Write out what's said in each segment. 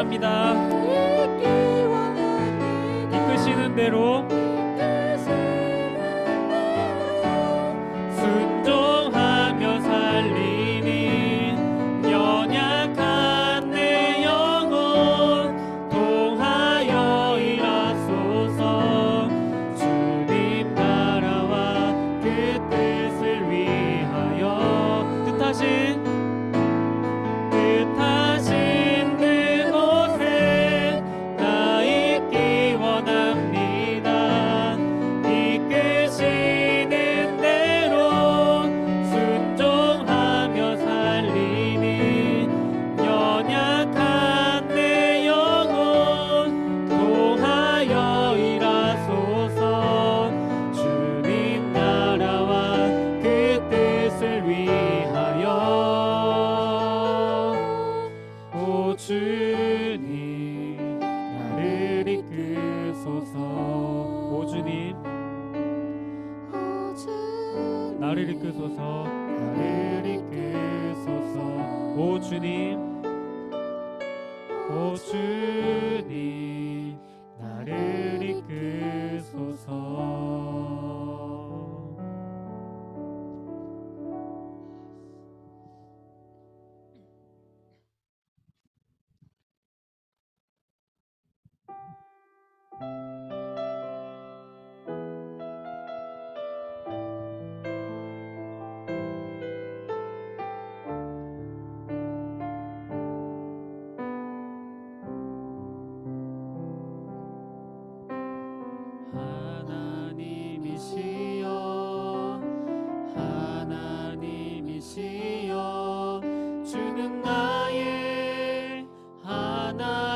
원합니다. 이끄시는 대로 순종하며 살리니 연약한 내 영혼 통하여 일하소서. 주님 나라와 그 뜻을 위하여 뜻하신 그곳에 나 있기 원합니다. 이끄시는 대로 순종하며 살리니 연약한 내 영혼 통하여 일하소서. 주님 나라와 그 뜻을 위하여 오 주님 나를 이끄소서. 오 주님 나를 이끄소서. 나를 이끄소서. 오 주님 오 주님 나를 이끄소서. 하나님이시여 하나님이시여 주는 나의 하나님이시로다.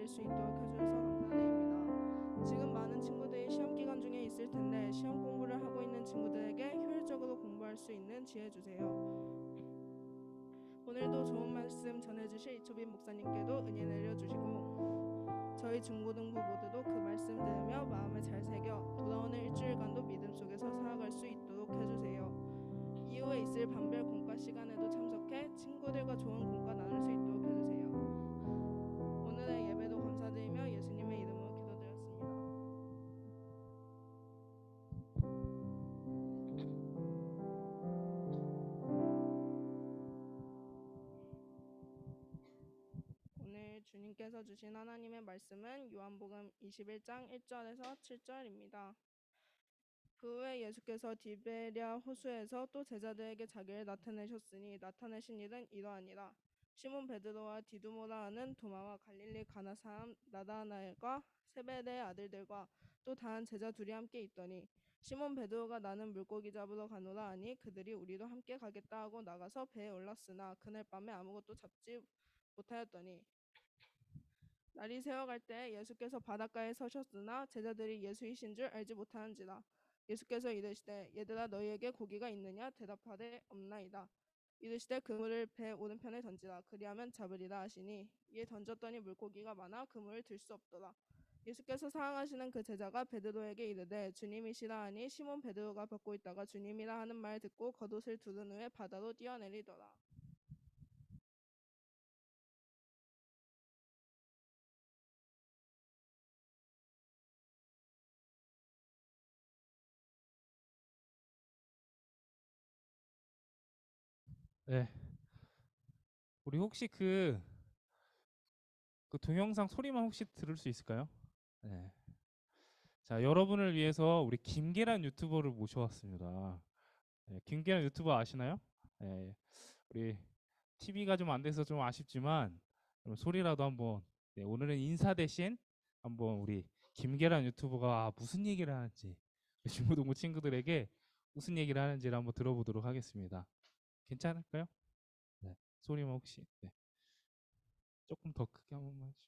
내릴 수 있도록 해주셔서 감사드립니다. 지금 많은 친구들이 시험 기간 중에 있을 텐데 시험 공부를 하고 있는 친구들에게 효율적으로 공부할 수 있는 지혜 주세요. 오늘도 좋은 말씀 전해주실 이초빈 목사님께도 은혜 내려주시고 저희 중고등부 모두도 그 말씀 들으며 마음에 잘 새겨 돌아오는 일주일간도 믿음 속에서 살아갈 수 있도록 해주세요. 이후에 있을 반별 공과 시간에도 참석해 친구들과 좋은 공과 나눌 수 있도록 해주세요. 오늘의 예배도 감사드리며 예수님의 이름으로 기도드렸습니다. 오늘 주님께서 주신 하나님의 말씀은 요한복음 21장 1절에서 7절입니다. 그 후에 예수께서 디베랴 호수에서 또 제자들에게 자기를 나타내셨으니 나타내신 일은 이러하니라. 시몬 베드로와 디두모라 하는 도마와 갈릴리 가나 사람 나다나엘과 세베대의 아들들과 또 다른 제자 둘이 함께 있더니 시몬 베드로가 나는 물고기 잡으러 가노라 하니 그들이 우리도 함께 가겠다 하고 나가서 배에 올랐으나 그날 밤에 아무것도 잡지 못하였더니 날이 새어갈 때 예수께서 바닷가에 서셨으나 제자들이 예수이신 줄 알지 못하는지라. 예수께서 이르시되 얘들아 너희에게 고기가 있느냐 대답하되 없나이다. 이르시되 그물을 배 오른편에 던지라 그리하면 잡으리라 하시니 이에 던졌더니 물고기가 많아 그물을 들 수 없더라. 예수께서 사랑하시는 그 제자가 베드로에게 이르되 주님이시라 하니 시몬 베드로가 벗고 있다가 주님이라 하는 말 듣고 겉옷을 두른 후에 바다로 뛰어내리더라. 네, 우리 혹시 그 동영상 소리만 혹시 들을 수 있을까요? 네. 자, 여러분을 위해서 우리 김계란 유튜버를 모셔왔습니다. 네, 김계란 유튜버 아시나요? 네, 우리 TV가 좀 안 돼서 좀 아쉽지만 그럼 소리라도 한번 네, 오늘은 인사 대신 한번 우리 김계란 유튜버가 무슨 얘기를 하는지 중고등부 친구들에게 무슨 얘기를 하는지를 한번 들어보도록 하겠습니다. 괜찮을까요? 네, 소리만 혹시 네, 조금 더 크게 한 번만 해주세요.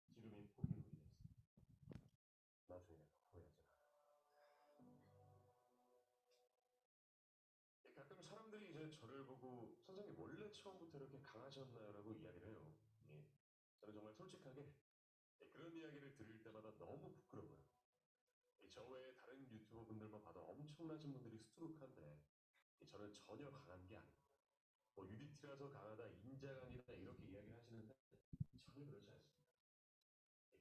지금이 포기로 인해서 나중에 내가 후회하지 마. 가끔 사람들이 이제 저를 보고 선생님 원래 처음부터 이렇게 강하셨나요라고 이야기를 해요. 예. 저는 정말 솔직하게 그런 이야기를 들을 때마다 너무 부끄러워요. 저 외에 다른 유튜버 분들만 봐도 엄청나신 분들이 수두룩한데 저는 전혀 강한 게 아닙니다. 뭐 UDT라서 강하다, 인자강이다 이렇게 이야기를 하시는데 전혀 그렇지 않습니다.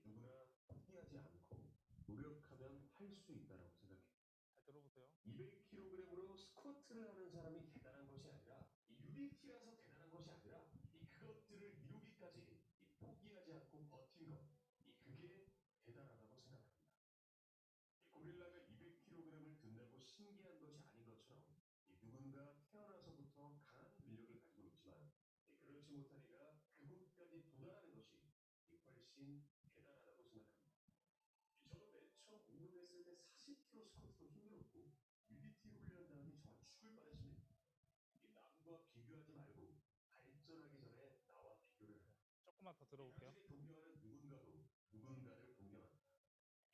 누구나 포기하지 않고 노력하면 할 수 있다라고 생각해요. 잘 들어보세요. 200kg으로 스쿼트를 하는 사람이 대단한 것이 아니라 이 UDT라서 대단한 것이 아니라 이 그것들을 이루기까지 이 포기하지 않고 버틴 것, 이 그게 대단하다고 생각합니다. 이 고릴라가 200kg을 든다고 신기한 것이 아닌 것처럼 이 누군가 태어나서부터 강한 근력을 가지고 있지만 이 그렇지 못한 이가 그곳까지 도달하는 것이 이 훨씬 대단하다고 생각합니다. 저도 맨 처음 운동했을 때 40kg 스쿼트도 힘들었고 UDT 훈련 다음에 정말 죽을 뻔했습니다. 이 남과 비교하지 말고 발전하기 전에 나와 비교를 해라. 조금만 더 들어볼게요. 당신이 존경하는 누군가도 누군가를 동경한다.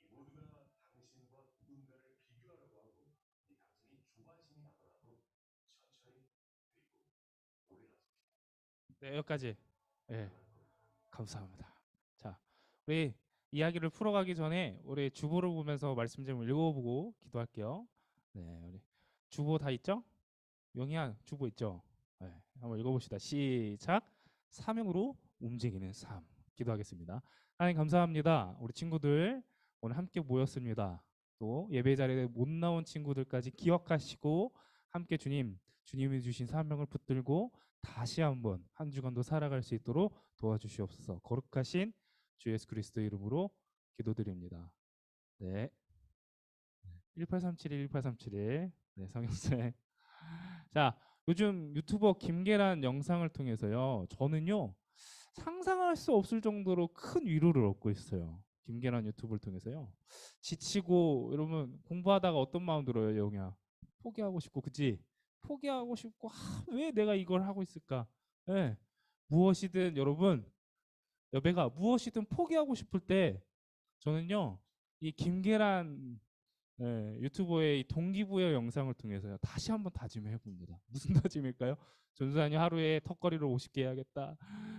이 모두가 당신과 누군가를 비교하려고 하고 이 당신이 조바심이 나더라도 천천히 그리고 오래 하십시오. 네, 여기까지. 네, 가능할 겁니다. 감사합니다. 자, 우리 이야기를 풀어가기 전에 우리 주보를 보면서 말씀 좀 읽어보고 기도할게요. 네, 우리 주보 다 있죠? 영희야, 주보 있죠? 네, 한번 읽어봅시다. 시작. 사명으로 움직이는 삶. 기도하겠습니다. 하나님 감사합니다. 우리 친구들 오늘 함께 모였습니다. 또 예배 자리에 못 나온 친구들까지 기억하시고 함께 주님이 주신 사명을 붙들고 다시 한번 한 주간도 살아갈 수 있도록 도와주시옵소서. 거룩하신 주 예수 그리스도 이름으로 기도드립니다. 네. 1837 네, 성형쌤. 자, 요즘 유튜버 김계란 영상을 통해서요. 저는요. 상상할 수 없을 정도로 큰 위로를 얻고 있어요. 김계란 유튜브를 통해서요. 지치고 이러면 공부하다가 어떤 마음 들어요, 영희야? 포기하고 싶고, 그치? 포기하고 싶고 왜 내가 이걸 하고 있을까? 예. 무엇이든 여러분 여배가 무엇이든 포기하고 싶을 때 저는요 이 김계란 유튜버의 이 동기부여 영상을 통해서요 다시 한번 다짐해 봅니다. 무슨 다짐일까요? 전수환이 하루에 턱걸이를 50개 해야겠다,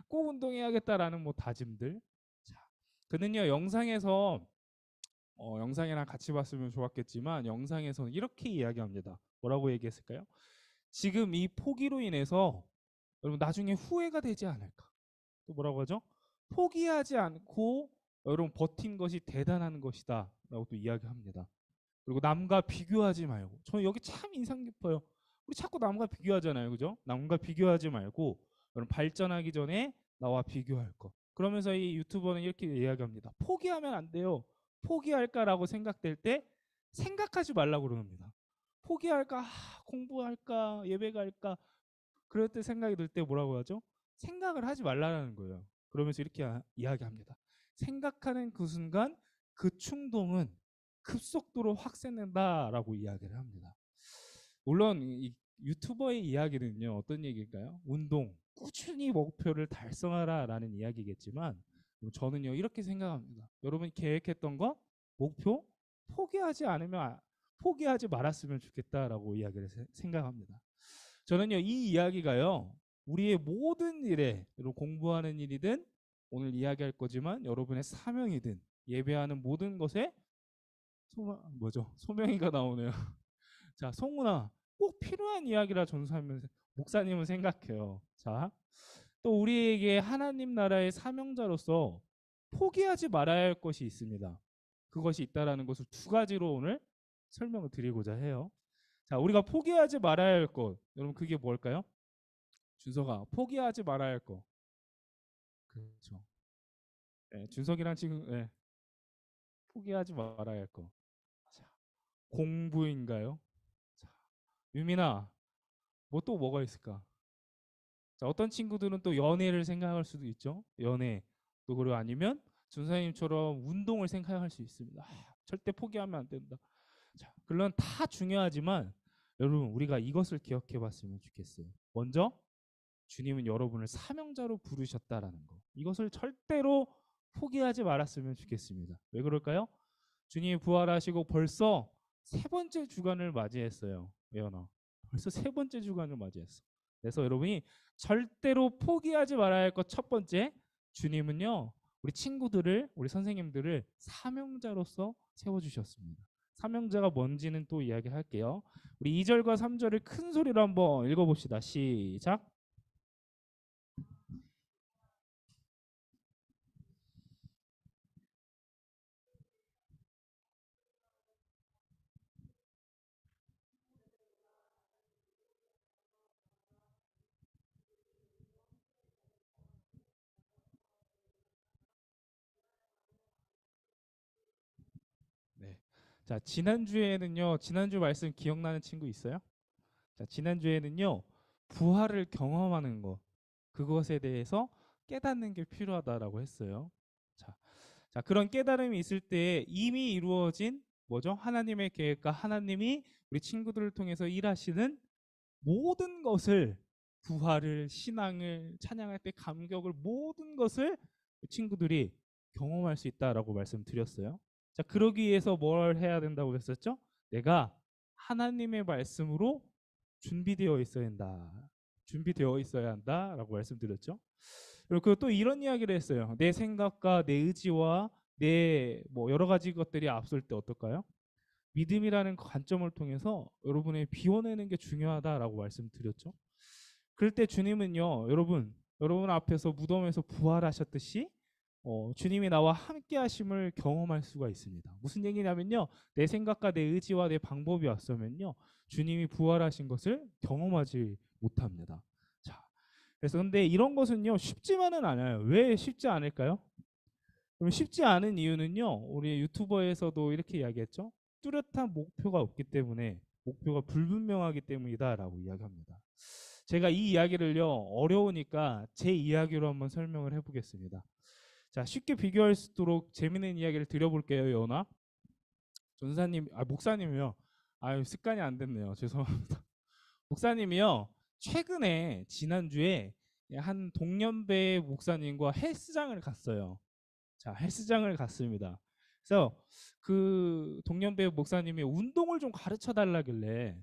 꼭 운동해야겠다라는 뭐 다짐들. 자, 그는요 영상에서 영상이랑 같이 봤으면 좋았겠지만 영상에서는 이렇게 이야기합니다. 뭐라고 얘기했을까요? 지금 이 포기로 인해서 여러분 나중에 후회가 되지 않을까? 또 뭐라고 하죠? 포기하지 않고 여러분 버틴 것이 대단한 것이다 라고 또 이야기합니다. 그리고 남과 비교하지 말고, 저는 여기 참 인상 깊어요. 우리 자꾸 남과 비교하잖아요, 그죠? 남과 비교하지 말고 여러분 발전하기 전에 나와 비교할 것. 그러면서 이 유튜버는 이렇게 이야기합니다. 포기하면 안 돼요. 포기할까라고 생각될 때 생각하지 말라고 그럽니다. 포기할까, 공부할까, 예배 갈까, 그럴 때 생각이 들 때 뭐라고 하죠? 생각을 하지 말라는 거예요. 그러면서 이렇게 이야기합니다. 생각하는 그 순간 그 충동은 급속도로 확산된다라고 이야기를 합니다. 물론 이 유튜버의 이야기는요 어떤 얘기일까요? 운동, 꾸준히 목표를 달성하라라는 이야기겠지만 저는요 이렇게 생각합니다. 여러분이 계획했던 거 목표 포기하지 않으면 포기하지 말았으면 좋겠다라고 이야기를 생각합니다. 저는요 이 이야기가요 우리의 모든 일에 공부하는 일이든 오늘 이야기할 거지만 여러분의 사명이든 예배하는 모든 것에 소명이가 나오네요. 자, 송은아, 꼭 필요한 이야기라 전수하면 목사님은 생각해요. 자, 또 우리에게 하나님 나라의 사명자로서 포기하지 말아야 할 것이 있습니다. 그것이 있다라는 것을 두 가지로 오늘 설명을 드리고자 해요. 자, 우리가 포기하지 말아야 할 것, 여러분 그게 뭘까요? 준석아, 포기하지 말아야 할 것. 그렇죠. 네, 준석이랑 지금 포기하지 말아야 할 것. 자, 공부인가요? 자, 유민아, 뭐 또 뭐가 있을까? 자, 어떤 친구들은 또 연애를 생각할 수도 있죠. 연애. 또 그리고 아니면 준사님처럼 운동을 생각할 수 있습니다. 절대 포기하면 안 된다. 자, 물론 다 중요하지만 여러분 우리가 이것을 기억해 봤으면 좋겠어요. 먼저 주님은 여러분을 사명자로 부르셨다라는 거. 이것을 절대로 포기하지 말았으면 좋겠습니다. 왜 그럴까요? 주님이 부활하시고 벌써 세 번째 주간을 맞이했어요. 예언아. 벌써 세 번째 주간을 맞이했어. 그래서 여러분이 절대로 포기하지 말아야 할 것 첫 번째, 주님은요 우리 친구들을, 우리 선생님들을 사명자로서 세워주셨습니다. 사명자가 뭔지는 또 이야기할게요. 우리 2절과 3절을 큰 소리로 한번 읽어봅시다. 시작. 네. 자, 지난주에는요, 지난주 말씀 기억나는 친구 있어요? 자, 지난주에는요, 부활을 경험하는 것, 그것에 대해서 깨닫는 게 필요하다라고 했어요. 자, 자, 그런 깨달음이 있을 때 이미 이루어진 뭐죠? 하나님의 계획과 하나님이 우리 친구들을 통해서 일하시는 모든 것을, 부활을, 신앙을, 찬양할 때 감격을, 모든 것을 친구들이 경험할 수 있다라고 말씀드렸어요. 자, 그러기 위해서 뭘 해야 된다고 했었죠? 내가 하나님의 말씀으로 준비되어 있어야 한다. 준비되어 있어야 한다라고 말씀드렸죠. 그리고 또 이런 이야기를 했어요. 내 생각과 내 의지와 내 뭐 여러 가지 것들이 앞설 때 어떨까요? 믿음이라는 관점을 통해서 여러분의 비워내는 게 중요하다라고 말씀드렸죠. 그럴 때 주님은요, 여러분 앞에서 무덤에서 부활하셨듯이 주님이 나와 함께 하심을 경험할 수가 있습니다. 무슨 얘기냐면요, 내 생각과 내 의지와 내 방법이 왔으면요, 주님이 부활하신 것을 경험하지 못합니다. 자, 그래서 근데 이런 것은요 쉽지만은 않아요. 왜 쉽지 않을까요? 그럼 쉽지 않은 이유는요, 우리 유튜버에서도 이렇게 이야기했죠. 뚜렷한 목표가 없기 때문에, 목표가 불분명하기 때문이다라고 이야기합니다. 제가 이 이야기를요 어려우니까 제 이야기로 한번 설명을 해보겠습니다. 자, 쉽게 비교할 수 있도록 재밌는 이야기를 드려볼게요. 여나 전사님, 목사님이요. 아유, 습관이 안 됐네요. 죄송합니다. 목사님이요. 최근에 지난주에 한 동년배 목사님과 헬스장을 갔어요. 자, 헬스장을 갔습니다. 그래서 그 동년배 목사님이 운동을 좀 가르쳐 달라길래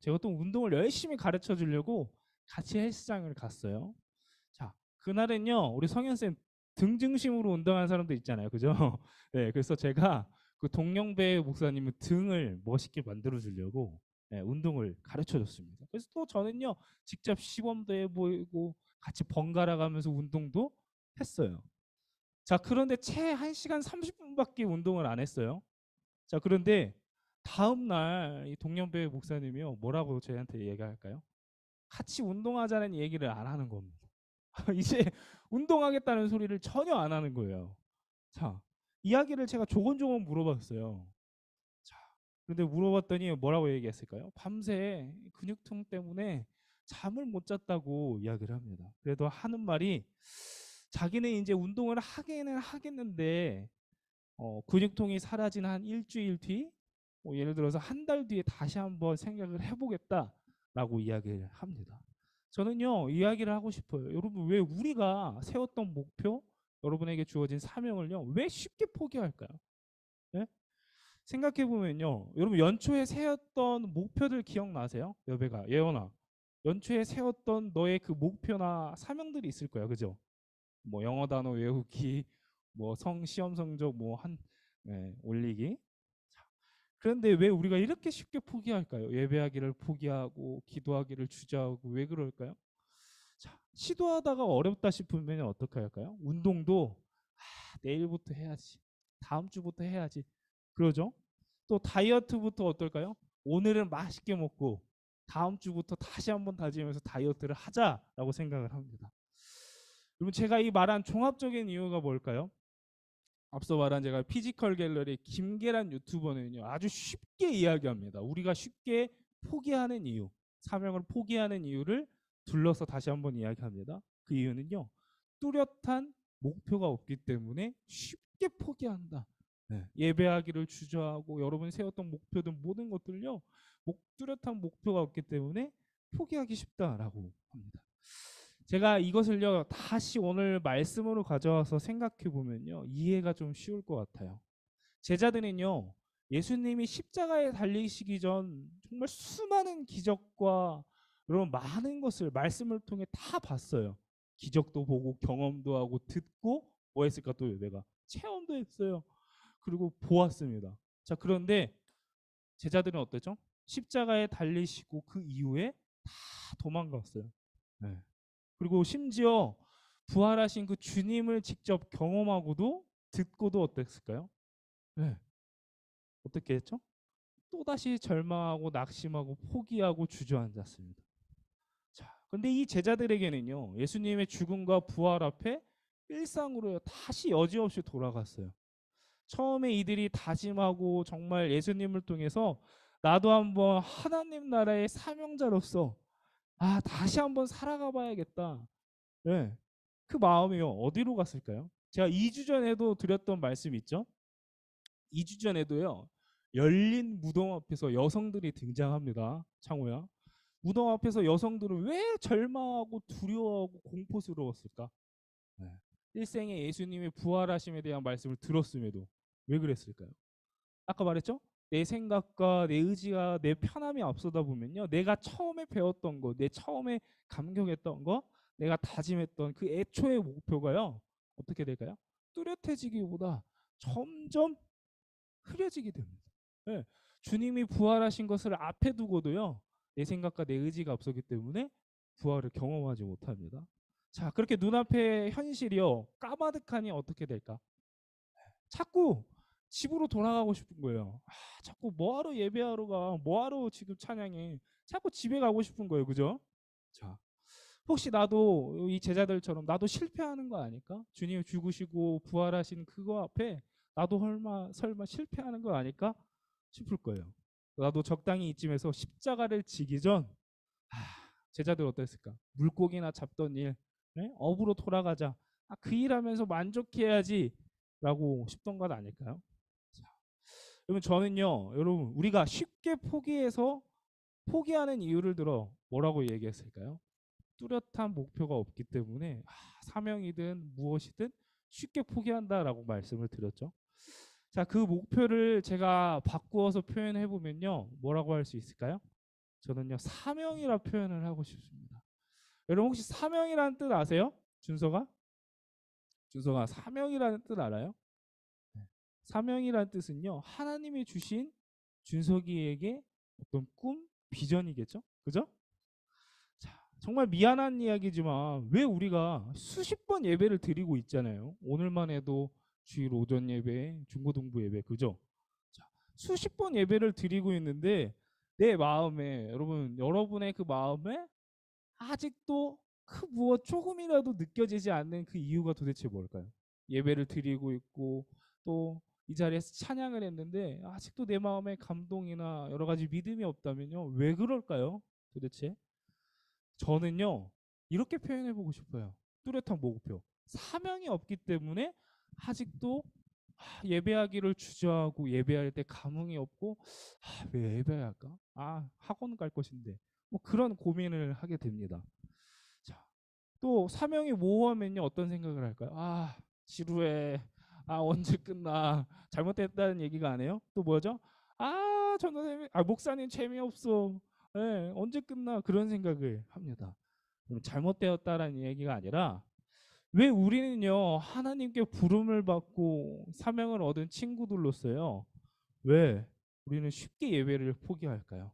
제가 또 운동을 열심히 가르쳐 주려고 같이 헬스장을 갔어요. 자, 그날은요, 우리 성현쌤 등 중심으로 운동하는 사람도 있잖아요. 그죠? 네, 그래서 제가 그 동년배 목사님의 등을 멋있게 만들어 주려고 운동을 가르쳐 줬습니다. 그래서 또 저는요, 직접 시범도 해보고 같이 번갈아 가면서 운동도 했어요. 자, 그런데 채 1시간 30분밖에 운동을 안 했어요. 자, 그런데 다음 날 이 동년배 목사님이요, 뭐라고 저희한테 얘기할까요? 같이 운동하자는 얘기를 안 하는 겁니다. 이제 운동하겠다는 소리를 전혀 안 하는 거예요. 자, 이야기를 제가 조곤조곤 물어봤어요. 자, 근데 물어봤더니 뭐라고 얘기했을까요? 밤새 근육통 때문에 잠을 못 잤다고 이야기를 합니다. 그래도 하는 말이 자기는 이제 운동을 하기는 하겠는데 근육통이 사라진 한 일주일 뒤, 예를 들어서 한 달 뒤에 다시 한번 생각을 해보겠다라고 이야기를 합니다. 저는요, 이야기를 하고 싶어요. 여러분, 왜 우리가 세웠던 목표, 여러분에게 주어진 사명을요, 왜 쉽게 포기할까요? 네? 생각해 보면요, 여러분 연초에 세웠던 목표들 기억나세요? 여배가 예원아, 연초에 세웠던 너의 그 목표나 사명들이 있을 거야, 그죠? 뭐 영어 단어 외우기, 뭐 시험 성적 올리기. 자, 그런데 왜 우리가 이렇게 쉽게 포기할까요? 예배하기를 포기하고 기도하기를 주저하고 왜 그럴까요? 자, 시도하다가 어렵다 싶으면 어떻게 할까요? 운동도 내일부터 해야지, 다음 주부터 해야지, 그러죠? 또 다이어트부터 어떨까요? 오늘은 맛있게 먹고 다음 주부터 다시 한번 다지면서 다이어트를 하자라고 생각을 합니다. 그러면 제가 이 말한 종합적인 이유가 뭘까요? 앞서 말한 제가 피지컬 갤러리 김계란 유튜버는요, 아주 쉽게 이야기합니다. 우리가 쉽게 포기하는 이유, 사명을 포기하는 이유를 둘러서 다시 한번 이야기합니다. 그 이유는요, 뚜렷한 목표가 없기 때문에 쉽게 포기한다. 예배하기를 주저하고 여러분이 세웠던 목표든 모든 것들요, 뚜렷한 목표가 없기 때문에 포기하기 쉽다라고 합니다. 제가 이것을요, 다시 오늘 말씀으로 가져와서 생각해 보면요, 이해가 좀 쉬울 것 같아요. 제자들은요, 예수님이 십자가에 달리시기 전 정말 수많은 기적과 이런 많은 것을 말씀을 통해 다 봤어요. 기적도 보고 경험도 하고 듣고 뭐 했을까? 또 내가 체험도 했어요. 그리고 보았습니다. 자, 그런데 제자들은 어땠죠? 십자가에 달리시고 그 이후에 다 도망갔어요. 네. 그리고 심지어 부활하신 그 주님을 직접 경험하고도 듣고도 어땠을까요? 네. 어떻게 했죠? 또다시 절망하고 낙심하고 포기하고 주저앉았습니다. 자, 근데 이 제자들에게는요, 예수님의 죽음과 부활 앞에 일상으로 다시 여지없이 돌아갔어요. 처음에 이들이 다짐하고 정말 예수님을 통해서 나도 한번 하나님 나라의 사명자로서 다시 한번 살아가 봐야겠다. 네. 그 마음이요, 어디로 갔을까요? 제가 2주 전에도 드렸던 말씀 있죠? 2주 전에도요, 열린 무덤 앞에서 여성들이 등장합니다. 창호야. 무덤 앞에서 여성들은 왜 절망하고 두려워하고 공포스러웠을까? 네. 일생에 예수님의 부활하심에 대한 말씀을 들었음에도 왜 그랬을까요? 아까 말했죠? 내 생각과 내 의지가 내 편함이 앞서다 보면요, 내가 처음에 배웠던 거, 내 처음에 감격했던 거, 내가 다짐했던 그 애초의 목표가요, 어떻게 될까요? 뚜렷해지기보다 점점 흐려지게 됩니다. 네. 주님이 부활하신 것을 앞에 두고도요, 내 생각과 내 의지가 앞서기 때문에 부활을 경험하지 못합니다. 자, 그렇게 눈앞의 현실이요, 까마득하니 어떻게 될까? 자꾸 집으로 돌아가고 싶은 거예요. 자꾸 뭐하러 예배하러 가? 뭐하러 지금 찬양해? 자꾸 집에 가고 싶은 거예요. 그죠? 자, 혹시 나도 이 제자들처럼 나도 실패하는 거 아닐까? 주님 죽으시고 부활하신 그거 앞에 나도 설마 실패하는 거 아닐까? 싶을 거예요. 나도 적당히 이쯤에서 십자가를 지기 전 제자들 어땠을까? 물고기나 잡던 일, 업으로 돌아가자. 그 일하면서 만족해야지 라고 싶던 건 아닐까요? 자, 여러분, 저는요, 여러분, 우리가 쉽게 포기해서 포기하는 이유를 들어 뭐라고 얘기했을까요? 뚜렷한 목표가 없기 때문에 사명이든 무엇이든 쉽게 포기한다라고 말씀을 드렸죠. 자, 그 목표를 제가 바꾸어서 표현해 보면요. 뭐라고 할 수 있을까요? 저는요. 사명이라 표현을 하고 싶습니다. 여러분 혹시 사명이라는 뜻 아세요? 준서가? 준서가 사명이라는 뜻 알아요? 네. 사명이라는 뜻은요. 하나님이 주신 준석이에게 어떤 꿈, 비전이겠죠? 그죠? 자, 정말 미안한 이야기지만 왜 우리가 수십 번 예배를 드리고 있잖아요. 오늘만 해도 주일 오전 예배, 중고등부 예배, 그죠? 자, 수십 번 예배를 드리고 있는데 내 마음에 여러분의 그 마음에 아직도 그 무엇 조금이라도 느껴지지 않는 그 이유가 도대체 뭘까요? 예배를 드리고 있고 또 이 자리에서 찬양을 했는데 아직도 내 마음에 감동이나 여러 가지 믿음이 없다면요. 왜 그럴까요? 도대체? 저는요. 이렇게 표현해 보고 싶어요. 뚜렷한 목표. 사명이 없기 때문에 아직도 예배하기를 주저하고 예배할 때 감흥이 없고 왜 예배할까? 학원 갈 것인데. 뭐 그런 고민을 하게 됩니다. 자, 또 사명이 모호하면요 어떤 생각을 할까요? 지루해. 언제 끝나? 잘못됐다는 얘기가 안 해요? 또 뭐죠? 전도사님, 목사님 재미없어. 언제 끝나? 그런 생각을 합니다. 잘못되었다라는 얘기가 아니라 왜 우리는요 하나님께 부름을 받고 사명을 얻은 친구들로서요 왜 우리는 쉽게 예배를 포기할까요?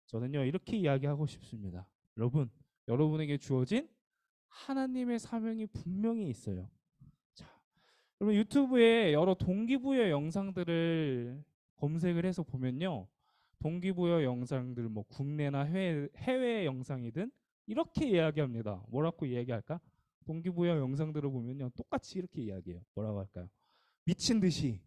저는요 이렇게 이야기하고 싶습니다. 여러분에게 주어진 하나님의 사명이 분명히 있어요. 자, 그러면 유튜브에 여러 동기부여 영상들을 검색을 해서 보면요. 동기부여 영상들 뭐 국내나 해외 영상이든 이렇게 이야기합니다. 뭐라고 이야기할까? 동기부여 영상들을 보면요. 똑같이 이렇게 이야기해요. 뭐라고 할까요? 미친 듯이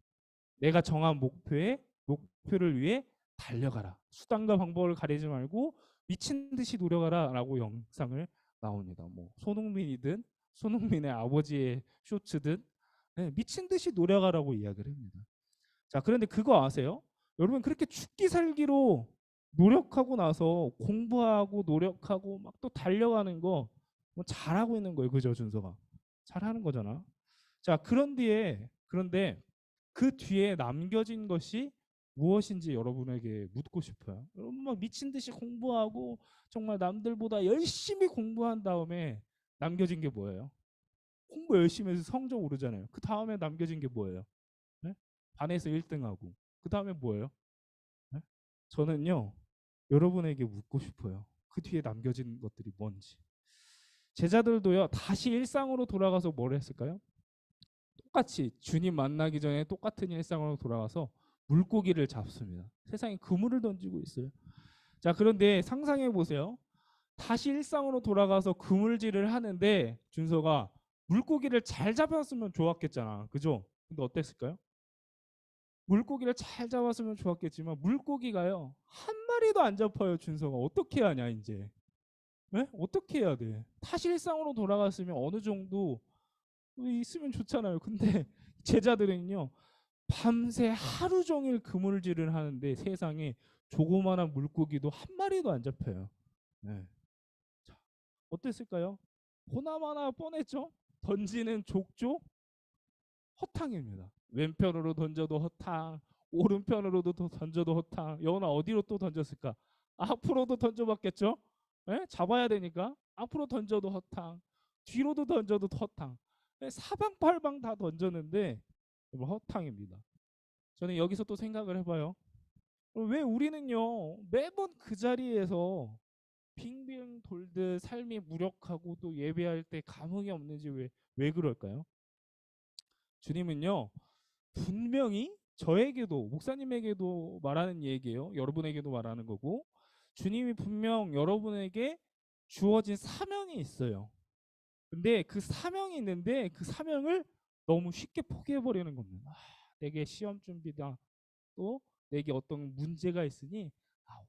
내가 정한 목표를 위해 달려가라. 수단과 방법을 가리지 말고 미친 듯이 노력하라라고 영상을 나옵니다. 뭐 손흥민의 아버지의 쇼츠든 미친 듯이 노력하라고 이야기를 합니다. 자, 그런데 그거 아세요? 여러분 그렇게 죽기 살기로 노력하고 나서 공부하고 노력하고 막 또 달려가는 거 뭐 잘하고 있는 거예요. 그죠, 준서가? 잘하는 거잖아. 자, 그런데 그 뒤에 남겨진 것이 무엇인지 여러분에게 묻고 싶어요. 여러분 막 미친 듯이 공부하고 정말 남들보다 열심히 공부한 다음에 남겨진 게 뭐예요? 공부 열심히 해서 성적 오르잖아요. 그 다음에 남겨진 게 뭐예요? 네? 반에서 1등하고. 그 다음에 뭐예요? 네? 저는요, 여러분에게 묻고 싶어요. 그 뒤에 남겨진 것들이 뭔지. 제자들도요, 다시 일상으로 돌아가서 뭘 했을까요? 똑같이 주님 만나기 전에 똑같은 일상으로 돌아가서 물고기를 잡습니다. 세상에 그물을 던지고 있어요. 자, 그런데 상상해 보세요. 다시 일상으로 돌아가서 그물질을 하는데 준서가 물고기를 잘 잡았으면 좋았겠잖아. 그죠? 근데 어땠을까요? 물고기를 잘 잡았으면 좋았겠지만 물고기가요. 한 마리도 안 잡아요. 준서가. 어떻게 하냐 이제. 네? 어떻게 해야 돼? 다시 일상으로 돌아갔으면 어느 정도 있으면 좋잖아요. 근데 제자들은요. 밤새 하루 종일 그물질을 하는데 세상에 조그마한 물고기도 한 마리도 안 잡혀요. 네. 자, 어땠을까요? 보나마나 뻔했죠? 던지는 족족 허탕입니다. 왼편으로 던져도 허탕, 오른편으로도 던져도 허탕. 여우나 어디로 또 던졌을까? 앞으로도 던져봤겠죠? 네? 잡아야 되니까 앞으로 던져도 허탕, 뒤로도 던져도 허탕. 사방팔방 다 던졌는데 허탕입니다. 저는 여기서 또 생각을 해봐요. 왜 우리는요 매번 그 자리에서 빙빙 돌듯 삶이 무력하고 또 예배할 때 감흥이 없는지 왜 그럴까요? 주님은요 분명히 저에게도 목사님에게도 말하는 얘기예요. 여러분에게도 말하는 거고 주님이 분명 여러분에게 주어진 사명이 있어요. 근데 그 사명이 있는데 그 사명을 너무 쉽게 포기해버리는 겁니다. 내게 시험 준비다. 또 내게 어떤 문제가 있으니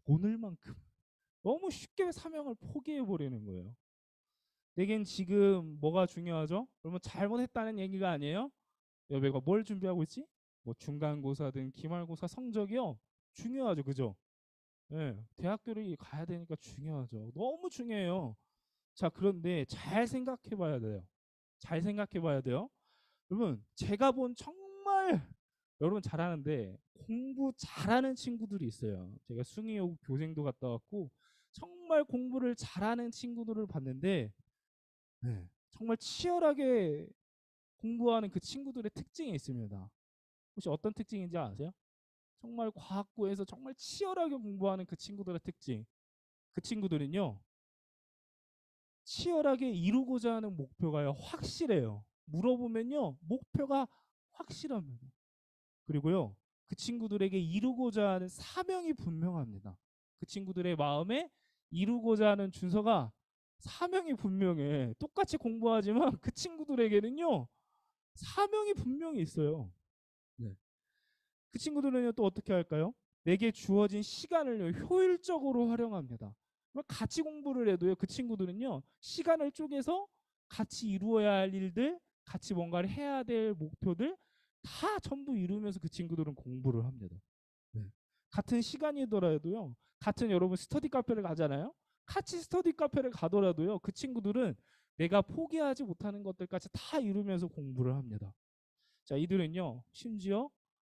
오늘만큼 너무 쉽게 사명을 포기해버리는 거예요. 내겐 지금 뭐가 중요하죠? 그러면 잘못했다는 얘기가 아니에요. 여배가 뭘 준비하고 있지? 뭐 중간고사든 기말고사 성적이요. 중요하죠. 그죠? 예, 대학교를 가야 되니까 중요하죠. 너무 중요해요. 자, 그런데 잘 생각해 봐야 돼요. 잘 생각해 봐야 돼요. 여러분, 제가 본 정말 여러분 잘하는데 공부 잘하는 친구들이 있어요. 제가 숭이여고 교생도 갔다 왔고 정말 공부를 잘하는 친구들을 봤는데 네, 정말 치열하게 공부하는 그 친구들의 특징이 있습니다. 혹시 어떤 특징인지 아세요? 정말 과학고에서 정말 치열하게 공부하는 그 친구들의 특징. 그 친구들은요, 치열하게 이루고자 하는 목표가 확실해요. 물어보면요, 목표가 확실합니다. 그리고요, 그 친구들에게 이루고자 하는 사명이 분명합니다. 그 친구들의 마음에 이루고자 하는 준서가 사명이 분명해. 똑같이 공부하지만 그 친구들에게는요, 사명이 분명히 있어요. 네. 그 친구들은요, 또 어떻게 할까요? 내게 주어진 시간을 효율적으로 활용합니다. 같이 공부를 해도요, 그 친구들은요, 시간을 쪼개서 같이 이루어야 할 일들, 같이 뭔가를 해야 될 목표들 다 전부 이루면서 그 친구들은 공부를 합니다. 네. 같은 시간이더라도요, 같은 여러분 스터디 카페를 가잖아요. 같이 스터디 카페를 가더라도요, 그 친구들은 내가 포기하지 못하는 것들까지 다 이루면서 공부를 합니다. 자, 이들은요, 심지어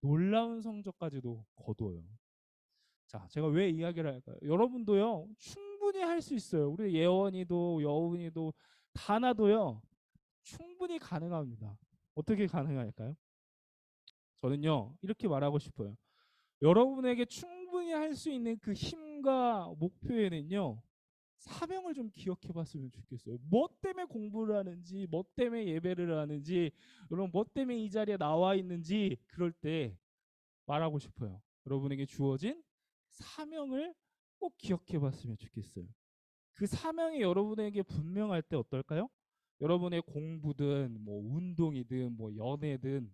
놀라운 성적까지도 거둬요. 자, 제가 왜 이야기를 할까요? 여러분도요, 충분히 할 수 있어요. 우리 예원이도 여운이도 다나도요, 충분히 가능합니다. 어떻게 가능할까요? 저는요, 이렇게 말하고 싶어요. 여러분에게 충분히 할 수 있는 그 힘과 목표에는요, 사명을 좀 기억해 봤으면 좋겠어요. 뭐 때문에 공부를 하는지, 뭐 때문에 예배를 하는지, 여러분 뭐 때문에 이 자리에 나와 있는지 그럴 때 말하고 싶어요. 여러분에게 주어진 사명을 꼭 기억해 봤으면 좋겠어요. 그 사명이 여러분에게 분명할 때 어떨까요? 여러분의 공부든 뭐 운동이든 뭐 연애든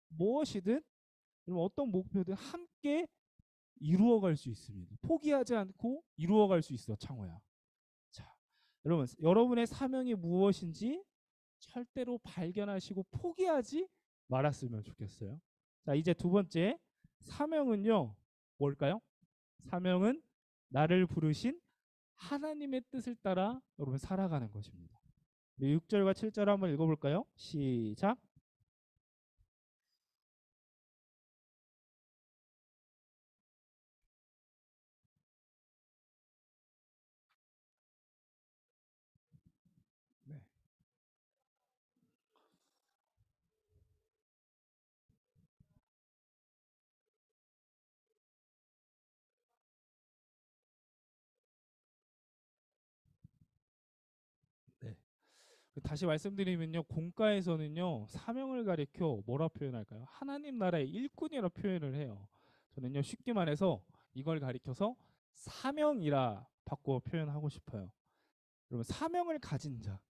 무엇이든 어떤 목표든 함께 이루어갈 수 있습니다. 포기하지 않고 이루어갈 수 있어, 창호야. 자, 여러분, 여러분의 사명이 무엇인지 절대로 발견하시고 포기하지 말았으면 좋겠어요. 자, 이제 두 번째 사명은요, 뭘까요? 사명은 나를 부르신 하나님의 뜻을 따라 여러분 살아가는 것입니다. 6절과 7절 한번 읽어볼까요? 시작. 네. 네. 다시 말씀드리면요, 공과에서는요 사명을 가리켜 뭐라 표현할까요? 하나님 나라의 일꾼이라 표현을 해요. 저는요 쉽게 말해서 이걸 가리켜서 사명이라 바꿔 표현하고 싶어요. 여러분, 사명을 가진 자,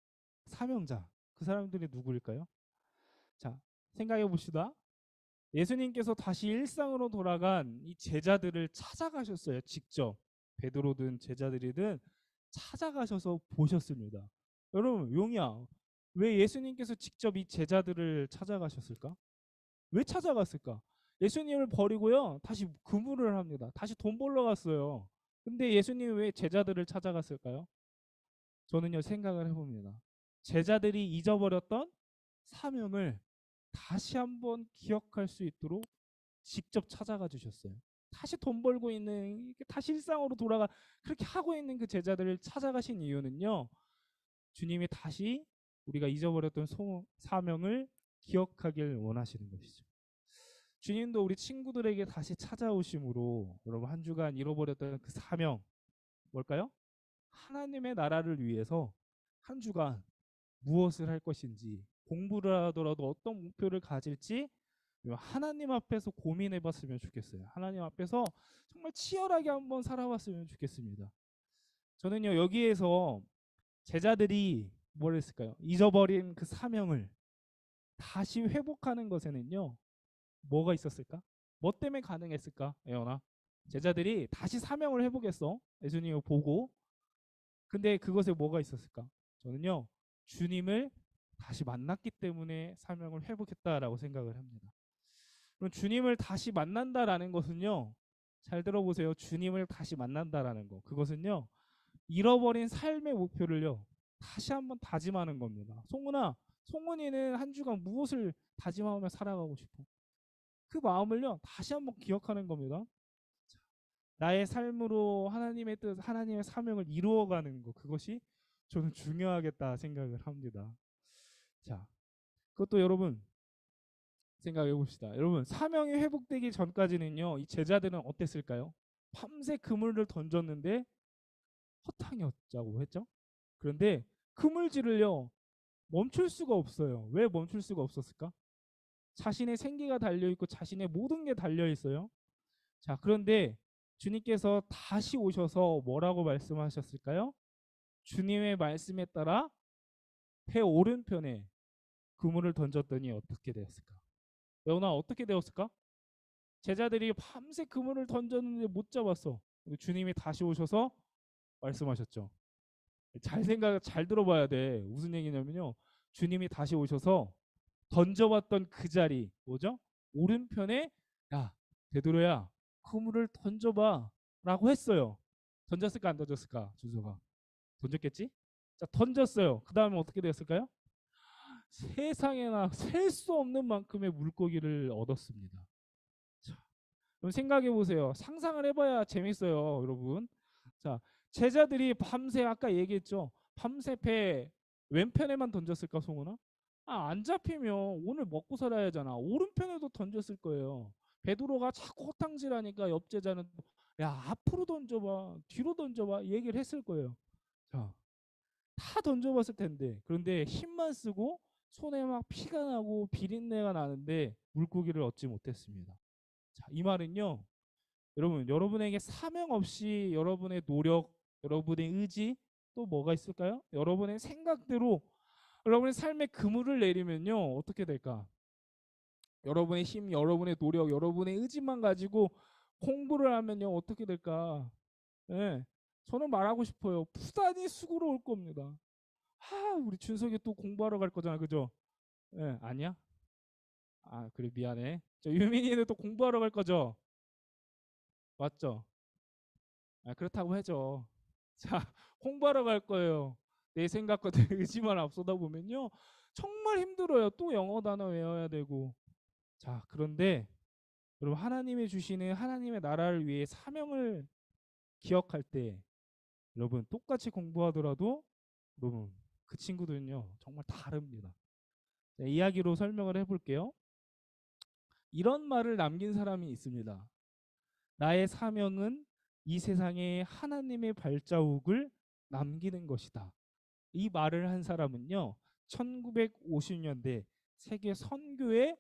사명자, 그 사람들이 누구일까요? 자, 생각해 봅시다. 예수님께서 다시 일상으로 돌아간 이 제자들을 찾아가셨어요. 직접 베드로든 제자들이든 찾아가셔서 보셨습니다. 여러분, 용이야, 왜 예수님께서 직접 이 제자들을 찾아가셨을까? 왜 찾아갔을까? 예수님을 버리고요, 다시 근무를 합니다. 다시 돈 벌러 갔어요. 근데 예수님이 왜 제자들을 찾아갔을까요? 저는요 생각을 해봅니다. 제자들이 잊어버렸던 사명을 다시 한번 기억할 수 있도록 직접 찾아가 주셨어요. 다시 돈 벌고 있는, 다시 일상으로 돌아가 그렇게 하고 있는 그 제자들을 찾아가신 이유는요, 주님이 다시 우리가 잊어버렸던 사명을 기억하길 원하시는 것이죠. 주님도 우리 친구들에게 다시 찾아오심으로 여러분 한 주간 잃어버렸던 그 사명 뭘까요? 하나님의 나라를 위해서 한 주간 무엇을 할 것인지, 공부를 하더라도 어떤 목표를 가질지 하나님 앞에서 고민해 봤으면 좋겠어요. 하나님 앞에서 정말 치열하게 한번 살아봤으면 좋겠습니다. 저는요 여기에서 제자들이 뭘 했을까요? 잊어버린 그 사명을 다시 회복하는 것에는요 뭐가 있었을까? 뭐 때문에 가능했을까? 예언아, 제자들이 다시 사명을 회복했어, 예수님을 보고. 근데 그것에 뭐가 있었을까? 저는요 주님을 다시 만났기 때문에 사명을 회복했다라고 생각을 합니다. 그럼 주님을 다시 만난다라는 것은요, 잘 들어보세요. 주님을 다시 만난다라는 거. 그것은요. 잃어버린 삶의 목표를요. 다시 한번 다짐하는 겁니다. 송은아, 송은이는 한 주간 무엇을 다짐하며 살아가고 싶어? 그 마음을요. 다시 한번 기억하는 겁니다. 나의 삶으로 하나님의 뜻, 하나님의 사명을 이루어가는 것. 그것이 저는 중요하겠다 생각을 합니다. 자, 그것도 여러분 생각해 봅시다. 여러분, 사명이 회복되기 전까지는요. 이 제자들은 어땠을까요? 밤새 그물을 던졌는데 허탕이었다고 했죠. 그런데 그물질을요. 멈출 수가 없어요. 왜 멈출 수가 없었을까? 자신의 생계가 달려있고 자신의 모든 게 달려있어요. 자, 그런데 주님께서 다시 오셔서 뭐라고 말씀하셨을까요? 주님의 말씀에 따라 배 오른편에 그물을 던졌더니 어떻게 되었을까? 여러분 어떻게 되었을까? 제자들이 밤새 그물을 던졌는데 못 잡았어. 주님이 다시 오셔서 말씀하셨죠. 잘 들어봐야 돼. 무슨 얘기냐면요. 주님이 다시 오셔서 던져봤던 그 자리 뭐죠? 오른편에 야 베드로야 그물을 던져봐라고 했어요. 던졌을까 안 던졌을까? 준서가 던졌겠지? 자 던졌어요. 그 다음에 어떻게 되었을까요? 세상에나 셀 수 없는 만큼의 물고기를 얻었습니다. 자, 그럼 생각해 보세요. 상상을 해봐야 재밌어요, 여러분. 자, 제자들이 밤새 아까 얘기했죠. 밤새 배 왼편에만 던졌을까, 송은아? 안 잡히면 오늘 먹고 살아야 하잖아. 오른편에도 던졌을 거예요. 베드로가 자꾸 허탕질하니까 옆 제자는 야 앞으로 던져봐, 뒤로 던져봐 얘기를 했을 거예요. 자, 다 던져봤을 텐데 그런데 힘만 쓰고 손에 막 피가 나고 비린내가 나는데 물고기를 얻지 못했습니다. 자, 이 말은요. 여러분, 여러분에게 사명 없이 여러분의 노력, 여러분의 의지 또 뭐가 있을까요? 여러분의 생각대로 여러분의 삶에 그물을 내리면요. 어떻게 될까? 여러분의 힘, 여러분의 노력, 여러분의 의지만 가지고 공부를 하면요. 어떻게 될까? 예. 저는 말하고 싶어요. 부단히 수고로울 겁니다. 우리 준석이 또 공부하러 갈 거잖아. 그죠? 예, 아니야? 그래 미안해. 저 유민이는 또 공부하러 갈 거죠? 맞죠? 그렇다고 해줘. 자, 공부하러 갈 거예요. 내 생각과 내 의지만 앞서다 보면요. 정말 힘들어요. 또 영어 단어 외워야 되고. 자, 그런데 여러분 하나님이 주시는 하나님의 나라를 위해 사명을 기억할 때 여러분 똑같이 공부하더라도 여러분 그 친구들은요. 정말 다릅니다. 자, 이야기로 설명을 해볼게요. 이런 말을 남긴 사람이 있습니다. 나의 사명은 이 세상에 하나님의 발자국을 남기는 것이다. 이 말을 한 사람은요. 1950년대 세계 선교에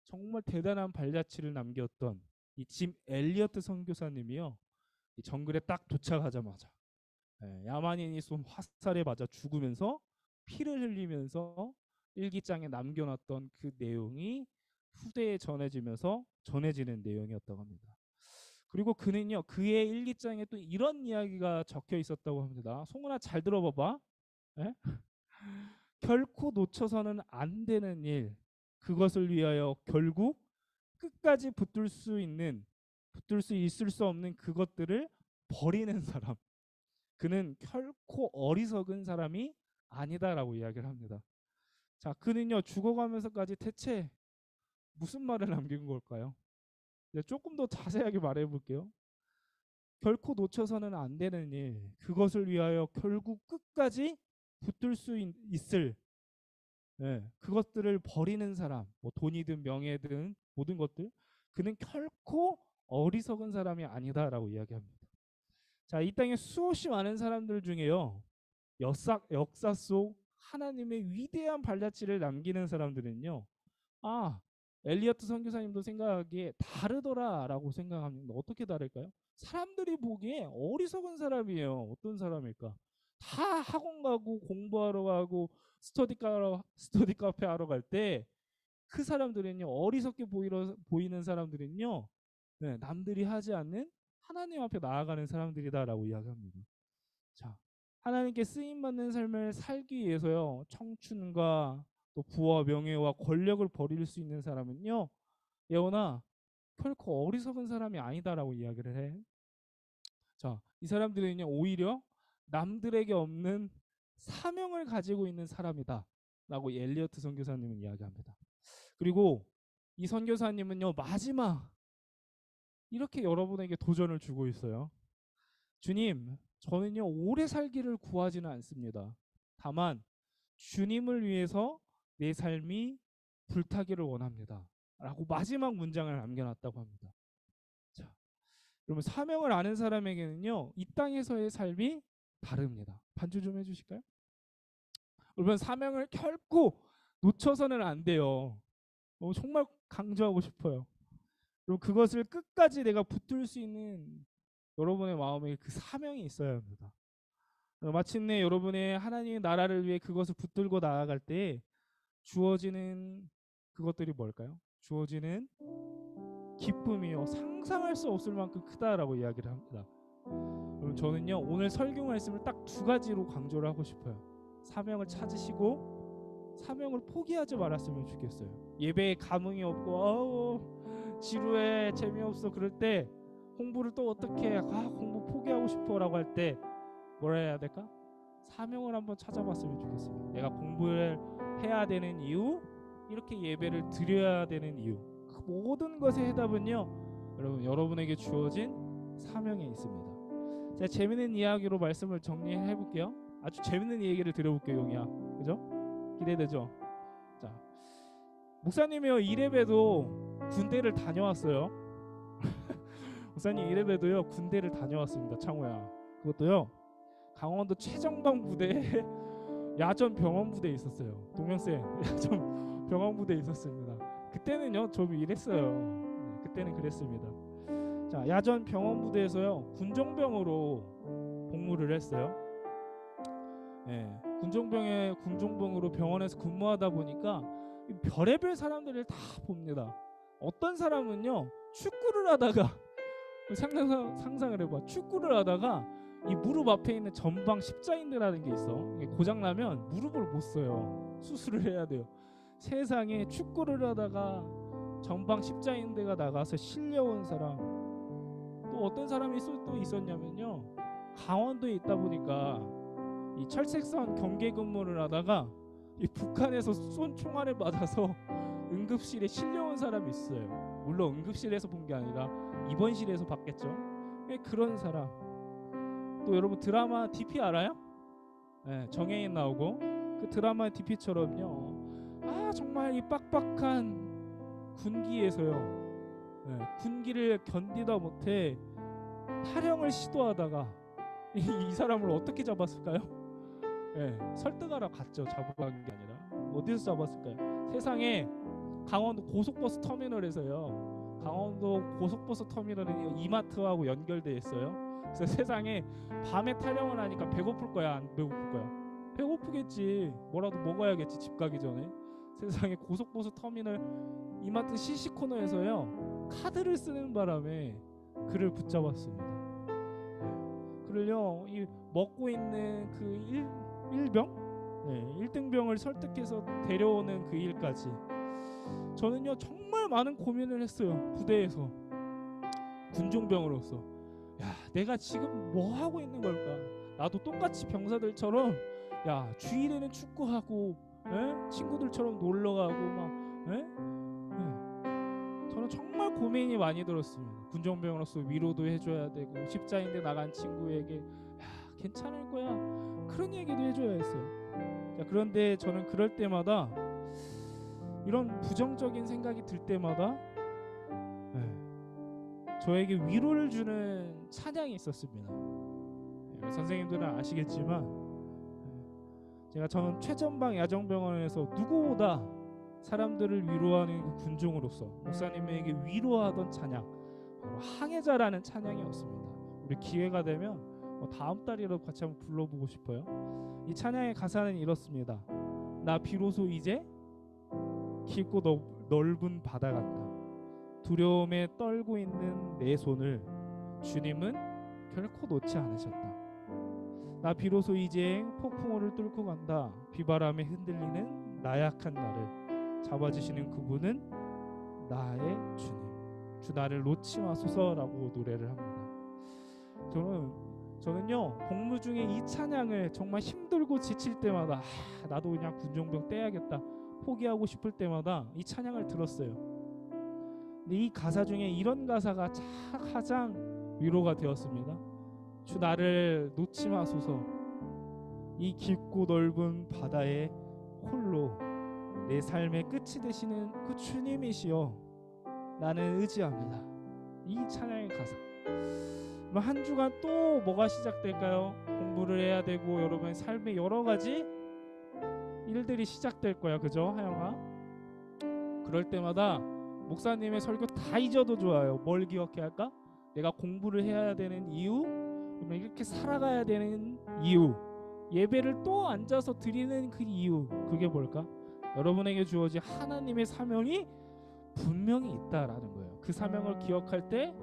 정말 대단한 발자취를 남겼던 이 짐 엘리어트 선교사님이요. 이 정글에 딱 도착하자마자 야만인이 쏜 화살에 맞아 죽으면서 피를 흘리면서 일기장에 남겨놨던 그 내용이 후대에 전해지면서 전해지는 내용이었다고 합니다. 그리고 그는요 그의 일기장에 또 이런 이야기가 적혀 있었다고 합니다. 송은아 잘 들어봐봐. 에? 결코 놓쳐서는 안 되는 일, 그것을 위하여 결국 끝까지 붙들 수 있을 수 없는 그것들을 버리는 사람. 그는 결코 어리석은 사람이 아니다라고 이야기를 합니다. 자, 그는요 죽어가면서까지 대체 무슨 말을 남긴 걸까요? 조금 더 자세하게 말해 볼게요. 결코 놓쳐서는 안 되는 일, 그것을 위하여 결국 끝까지 붙들 수 있을 그것들을 버리는 사람, 뭐 돈이든 명예든 모든 것들, 그는 결코 어리석은 사람이 아니다라고 이야기합니다. 자, 이 땅에 수없이 많은 사람들 중에요, 역사 속 하나님의 위대한 발자취를 남기는 사람들은요, 엘리어트 선교사님도 생각하기에 다르더라라고 생각합니다. 어떻게 다를까요? 사람들이 보기에 어리석은 사람이에요. 어떤 사람일까? 다 학원 가고 공부하러 가고 스터디 카페 하러 갈 때 그 사람들은요 어리석게 보이는 사람들은요 남들이 하지 않는 하나님 앞에 나아가는 사람들이다라고 이야기합니다. 자, 하나님께 쓰임 받는 삶을 살기 위해서요 청춘과 또 부와 명예와 권력을 버릴 수 있는 사람은요 예원아 결코 어리석은 사람이 아니다라고 이야기를 해. 자, 이 사람들은요 오히려 남들에게 없는 사명을 가지고 있는 사람이다라고 엘리어트 선교사님은 이야기합니다. 그리고 이 선교사님은요 마지막 이렇게 여러분에게 도전을 주고 있어요. 주님, 저는요 오래 살기를 구하지는 않습니다. 다만 주님을 위해서 내 삶이 불타기를 원합니다. 라고 마지막 문장을 남겨놨다고 합니다. 자, 그러면 사명을 아는 사람에게는요 이 땅에서의 삶이 다릅니다. 반주 좀 해주실까요? 그러면 사명을 결코 놓쳐서는 안 돼요. 정말 강조하고 싶어요. 그리고 그것을 끝까지 내가 붙들 수 있는 여러분의 마음에 그 사명이 있어야 합니다. 마침내 여러분의 하나님의 나라를 위해 그것을 붙들고 나아갈 때 주어지는 그것들이 뭘까요? 주어지는 기쁨이요 상상할 수 없을 만큼 크다라고 이야기를 합니다. 그럼 저는요 오늘 설교 말씀을 딱 두 가지로 강조를 하고 싶어요. 사명을 찾으시고 사명을 포기하지 말았으면 좋겠어요. 예배에 감흥이 없고 지루해 재미없어 그럴 때 공부를 또 어떻게 해? 공부 포기하고 싶어라고 할 때 뭐라 해야 될까? 사명을 한번 찾아봤으면 좋겠어요. 내가 공부를 해야 되는 이유, 이렇게 예배를 드려야 되는 이유, 그 모든 것의 해답은요 여러분 여러분에게 주어진 사명에 있습니다. 제가 재밌는 이야기로 말씀을 정리해 볼게요. 아주 재밌는 얘기를 드려볼게요. 용이야, 그죠? 기대되죠? 자, 목사님이요 이래봬도 군대를 다녀왔어요. 목사님 이래봬도요 군대를 다녀왔습니다. 창호야. 그것도요 강원도 최정방 부대에 야전 병원 부대에 있었어요. 동명생 야전 병원 부대에 있었습니다. 그때는요 좀 이랬어요. 네, 그때는 그랬습니다. 자, 야전 병원 부대에서요 군종병으로 복무를 했어요. 네, 군종병으로 병원에서 근무하다 보니까 별의별 사람들을 다 봅니다. 어떤 사람은요 축구를 하다가 상상을 해봐. 축구를 하다가 이 무릎 앞에 있는 전방 십자인대라는 게 있어. 이게 고장나면 무릎을 못 써요. 수술을 해야 돼요. 세상에 축구를 하다가 전방 십자인대가 나가서 실려온 사람. 또 어떤 사람이 또 있었냐면요. 강원도에 있다 보니까 이 철책선 경계 근무를 하다가 이 북한에서 쏜 총알을 맞아서 응급실에 실려온 사람이 있어요. 물론 응급실에서 본 게 아니라 입원실에서 봤겠죠. 그런 사람. 또 여러분 드라마 DP 알아요? 네, 정혜인 나오고 그 드라마 DP처럼요. 정말 이 빡빡한 군기에서요. 네, 군기를 견디다 못해 탈영을 시도하다가 이 사람을 어떻게 잡았을까요? 네, 설득하러 갔죠. 잡으러 간 게 아니라 어디서 잡았을까요? 세상에 강원도 고속버스 터미널에서요. 강원도 고속버스 터미널은 이마트하고 연결돼 있어요. 그래서 세상에 밤에 탈영을 하니까 배고플 거야 안 배고플 거야? 배고프겠지. 뭐라도 먹어야겠지 집 가기 전에. 세상에 고속버스 터미널 이마트 CC 코너에서요 카드를 쓰는 바람에 그를 붙잡았습니다. 그를요 이 먹고 있는 그 일병, 네, 1등병을 설득해서 데려오는 그 일까지 저는요 정말 많은 고민을 했어요. 부대에서 군종병으로서 내가 지금 뭐 하고 있는 걸까? 나도 똑같이 병사들처럼 주일에는 축구하고 친구들처럼 놀러가고 막 저는 정말 고민이 많이 들었습니다. 군종병으로서 위로도 해줘야 되고 십자인대 나간 친구에게 괜찮을 거야 그런 얘기도 해줘야 했어요. 그런데 저는 그럴 때마다 이런 부정적인 생각이 들 때마다 저에게 위로를 주는 찬양이 있었습니다. 선생님들은 아시겠지만 저는 최전방 야전병원에서 누구보다 사람들을 위로하는 그 군종으로서 목사님에게 위로하던 찬양 바로 항해자라는 찬양이었습니다. 우리 기회가 되면 다음 달이라도 같이 한번 불러보고 싶어요. 이 찬양의 가사는 이렇습니다. 나 비로소 이제 깊고 넓은 바다 같다. 두려움에 떨고 있는 내 손을 주님은 결코 놓지 않으셨다. 나 비로소 이제 폭풍우를 뚫고 간다. 비바람에 흔들리는 나약한 나를 잡아주시는 그분은 나의 주님. 주 나를 놓지 마소서라고 노래를 합니다. 저는요 복무 중에 이 찬양을 정말 힘들고 지칠 때마다 나도 그냥 군종병 떼야겠다 포기하고 싶을 때마다 이 찬양을 들었어요. 근데 이 가사 중에 이런 가사가 가장 위로가 되었습니다. 주 나를 놓지 마소서. 이 깊고 넓은 바다에 홀로 내 삶의 끝이 되시는 그 주님이시여 나는 의지합니다. 이 찬양의 가사. 한 주간 또 뭐가 시작될까요? 공부를 해야 되고 여러분의 삶의 여러 가지 일들이 시작될 거야. 그죠? 하영아? 그럴 때마다 목사님의 설교 다 잊어도 좋아요. 뭘 기억해야 할까? 내가 공부를 해야 되는 이유, 그러면 이렇게 살아가야 되는 이유, 예배를 또 앉아서 드리는 그 이유, 그게 뭘까? 여러분에게 주어진 하나님의 사명이 분명히 있다라는 거예요. 그 사명을 기억할 때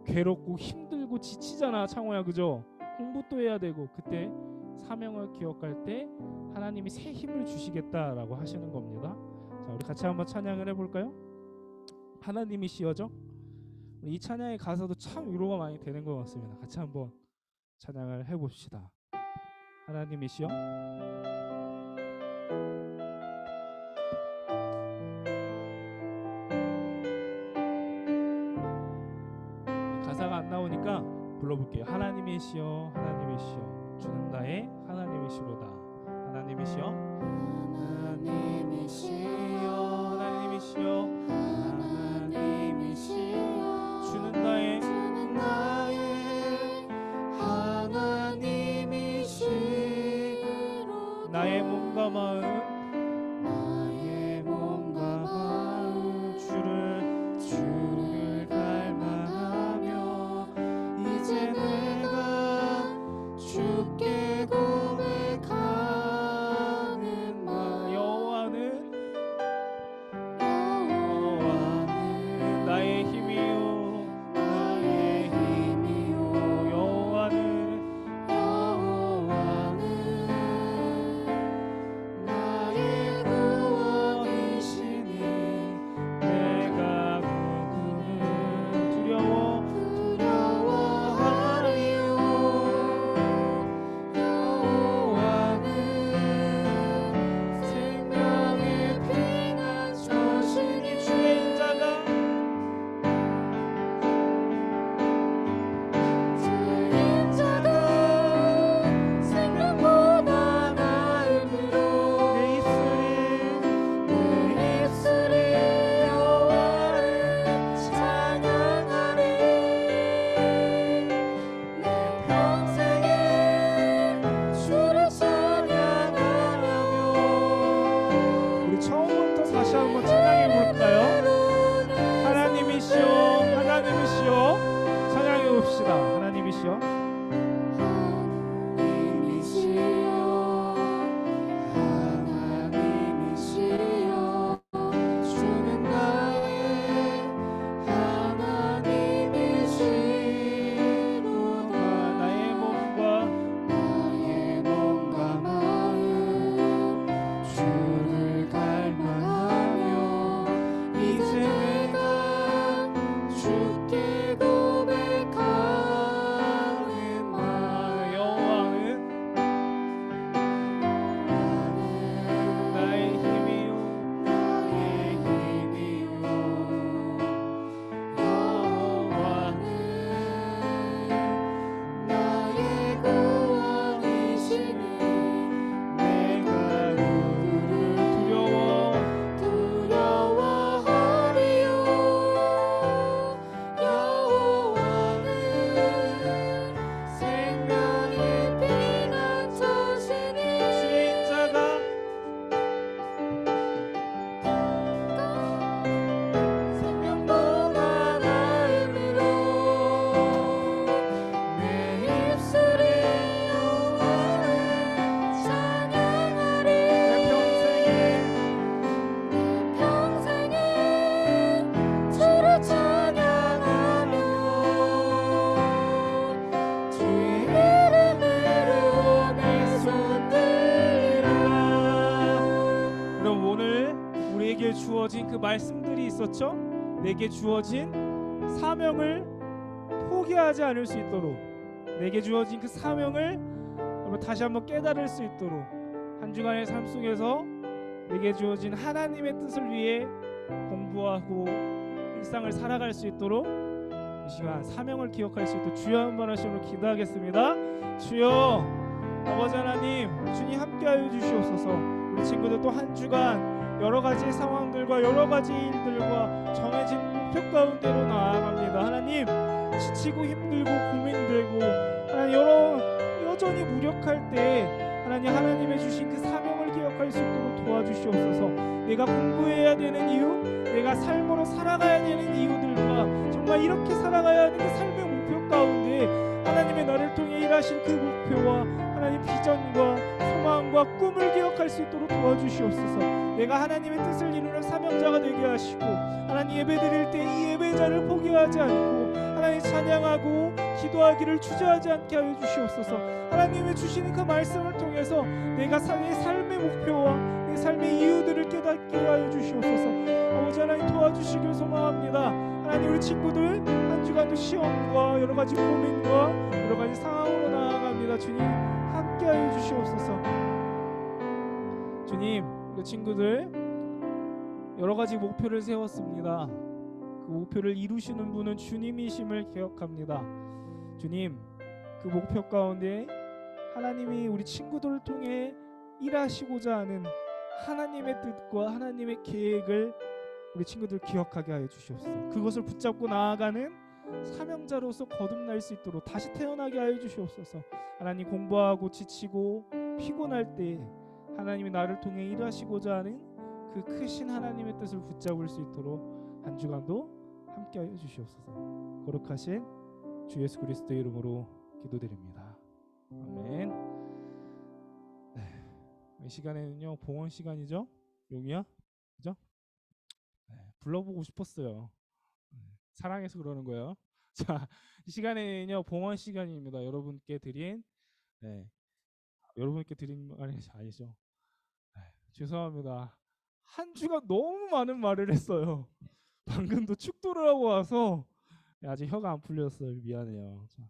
괴롭고 힘들고 지치잖아, 창호야, 그죠? 공부도 해야 되고. 그때 사명을 기억할 때 하나님이 새 힘을 주시겠다라고 하시는 겁니다. 자, 우리 같이 한번 찬양을 해볼까요? 하나님이시여죠? 이 찬양의 가사도 참 위로가 많이 되는 것 같습니다. 같이 한번 찬양을 해봅시다. 하나님이시여. 가사가 안 나오니까 불러볼게요. 하나님이시여, 하나님이시여, 주는 나의 하나님이시로다. 하나님이시여, 하나님이시여, 하나님이시여, 하나님이시여, 주는 나의 하나님이시로다. 나의 몸과 마음, 나의 몸과 마음 주를 갈망하며 이제 내가 주께 고백하는 말. 여호와는 나의 힘이요, 나의 힘이요. 여호와는 나의 구원이시니 내가 누구를 두려워하리요. 여호와는 생명의 피난처시니 주의 인자가 생명보다 나음으로 내 입술이 여호와를 찬양하리. 내 평생에 주를 찬양하며. 우리 처음부터 다시 한번 찬양해 볼까요? 하나님이시여, 하나님이시여, 찬양해 봅시다. 하나님이시여, 하나님이시여, 주는 나의 하나님이시로다. 나의 몸과 마음 주를 갈망하며 이제 내가 주께 고백하는 말. 여호와는 나의 힘이요, 나의 힘이요. 여호와는 나의 구원이시니 내가 누구를 두려워하리요. 여호와는 생명의 피난처시니 주의 인자가 생명보다 나음으로 내 입술이 여호와를 찬양하리. 내 평생에 주를 찬양하며 주의 이름으로 내 손 들리라. 그럼 오늘 우리에게 주어진 그 말씀들이 있었죠? 내게 주어진 사명을 포기하지 않을 수 있도록, 내게 주어진 그 사명을 다시 한번 깨달을 수 있도록, 한 주간의 삶 속에서 내게 주어진 하나님의 뜻을 위해 공부하고 일상을 살아갈 수 있도록, 이 시간 사명을 기억할 수 있도록 주여 한번 하시므로 기도하겠습니다. 주여, 아버지 하나님, 주님 함께하여 주시옵소서. 우리 친구들 또 한 주간 여러 가지 상황들과 여러 가지 일들과 정해진 목표 가운데로 나아갑니다. 하나님, 지치고 힘들고 고민되고 하나님 여전히 무력할 때 하나님의 주신 그 사명을 기억할 수 있도록 도와주시옵소서. 내가 공부해야 되는 이유, 내가 삶으로 살아가야 되는 이유들과 정말 이렇게 살아가야 하는 그 삶의 목표 가운데 하나님의 나를 통해 일하신 그 목표와 하나님 비전과 소망과 꿈을 기억할 수 있도록 도와주시옵소서. 내가 하나님의 뜻을 이루는 사명자가 되게 하시고, 하나님 예배드릴 때 이 예배자를 포기하지 않고 하나님 찬양하고 기도하기를 주저하지 않게 하여 주시옵소서. 하나님의 주시는 그 말씀을 통해서 내가 내 삶의 목표와 내 삶의 이유들을 깨닫게 하여 주시옵소서. 아버지 하나님, 도와주시길 소망합니다. 하나님, 우리 친구들 한 주간도 시험과 여러 가지 고민과 여러 가지 상황으로 나아갑니다. 주님, 함께하여 주시옵소서. 주님, 우리 친구들 여러 가지 목표를 세웠습니다. 그 목표를 이루시는 분은 주님이심을 기억합니다. 주님, 그 목표 가운데 하나님이 우리 친구들을 통해 일하시고자 하는 하나님의 뜻과 하나님의 계획을 우리 친구들 기억하게 하여 주시옵소서. 그것을 붙잡고 나아가는 사명자로서 거듭날 수 있도록 다시 태어나게 하여 주시옵소서. 하나님, 공부하고 지치고 피곤할 때 하나님이 나를 통해 일하시고자 하는 그 크신 하나님의 뜻을 붙잡을 수 있도록 한 주간도 함께 하여 주시옵소서. 거룩하신 주 예수 그리스도의 이름으로 기도드립니다. 아멘. 네, 이 시간에는요 봉헌 시간이죠. 용이야, 그죠? 네, 불러보고 싶었어요. 사랑해서 그러는 거예요. 자, 이 시간에는요 봉헌 시간입니다. 여러분께 드린 말이 아니죠. 죄송합니다. 한 주간 너무 많은 말을 했어요. 방금도 축도를 하고 와서 아직 혀가 안 풀렸어요. 미안해요. 자,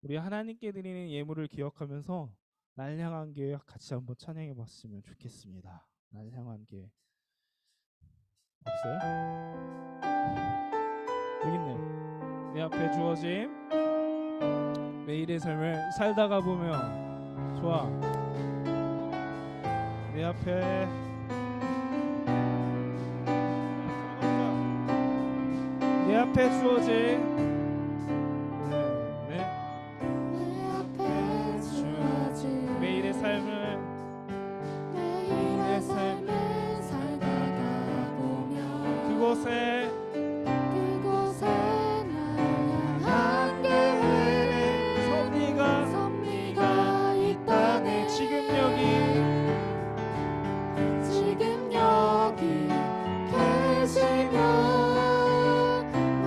우리 하나님께 드리는 예물을 기억하면서 날 향한 계획 같이 한번 찬양해 봤으면 좋겠습니다. 날 향한 계획 없어요? 여기 있네. 내 앞에 주어진 매일의 삶을 살다가 보면 좋아. 내 앞에 주어진 매일의 삶을 살다가 보면 그곳에 한 계획 섭리가 있다네. 지금 여기 계시며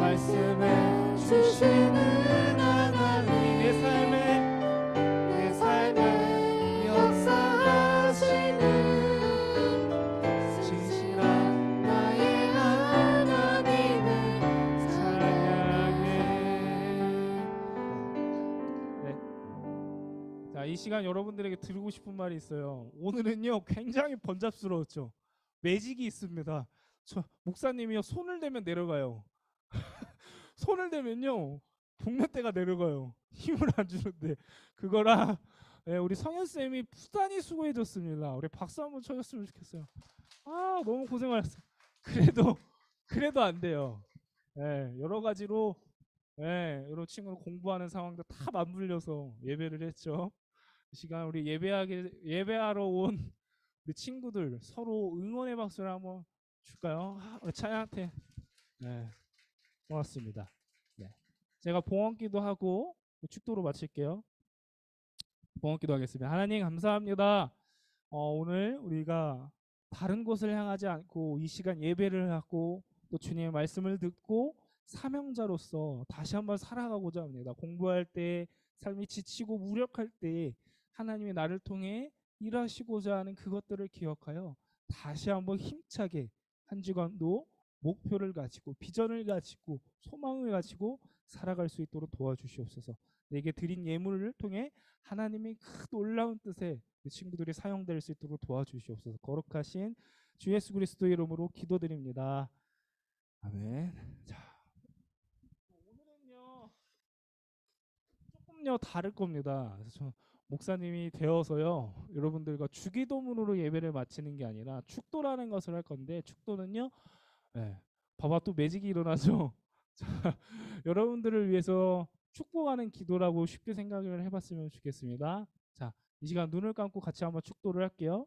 말씀해 주시는 하나님, 내 삶에 역사하시는 진실한 나의 하나님을 찬양해. 자, 이 시간 여러분들에게 드리고 싶은 말이 있어요. 오늘은요 굉장히 번잡스러웠죠. 매직이 있습니다. 목사님이요 손을 대면 내려가요. 손을 대면요 복면대가 내려가요. 힘을 안 주는데 그거랑 우리 성현쌤이 부단히 수고해줬습니다. 우리 박수 한번 쳐줬으면 좋겠어요. 아, 너무 고생하셨어요. 그래도 안 돼요. 여러 가지로 여러 친구들 공부하는 상황도 다 맞물려서 예배를 했죠. 이 시간 우리 예배하러 온 우리 친구들 서로 응원의 박수를 한번 줄까요? 우리 찬양한테. 고맙습니다. 제가 봉헌기도 하고 축도로 마칠게요. 봉헌기도 하겠습니다. 하나님 감사합니다. 오늘 우리가 다른 곳을 향하지 않고 이 시간 예배를 하고 또 주님의 말씀을 듣고 사명자로서 다시 한번 살아가고자 합니다. 공부할 때, 삶이 지치고 무력할 때 하나님이 나를 통해 일하시고자 하는 그것들을 기억하여 다시 한번 힘차게 한 주간도 목표를 가지고 비전을 가지고 소망을 가지고 살아갈 수 있도록 도와주시옵소서. 내게 드린 예물을 통해 하나님의 큰 놀라운 뜻에 그 친구들이 사용될 수 있도록 도와주시옵소서. 거룩하신 주 예수 그리스도의 이름으로 기도드립니다. 아멘. 자, 오늘은요 조금요 다를 겁니다. 그래서 저 목사님이 되어서요 여러분들과 주기도문으로 예배를 마치는 게 아니라 축도라는 것을 할 건데 축도는요 봐봐 또 매직이 일어나죠. 자, 여러분들을 위해서 축복하는 기도라고 쉽게 생각을 해봤으면 좋겠습니다. 자, 이 시간 눈을 감고 같이 한번 축도를 할게요.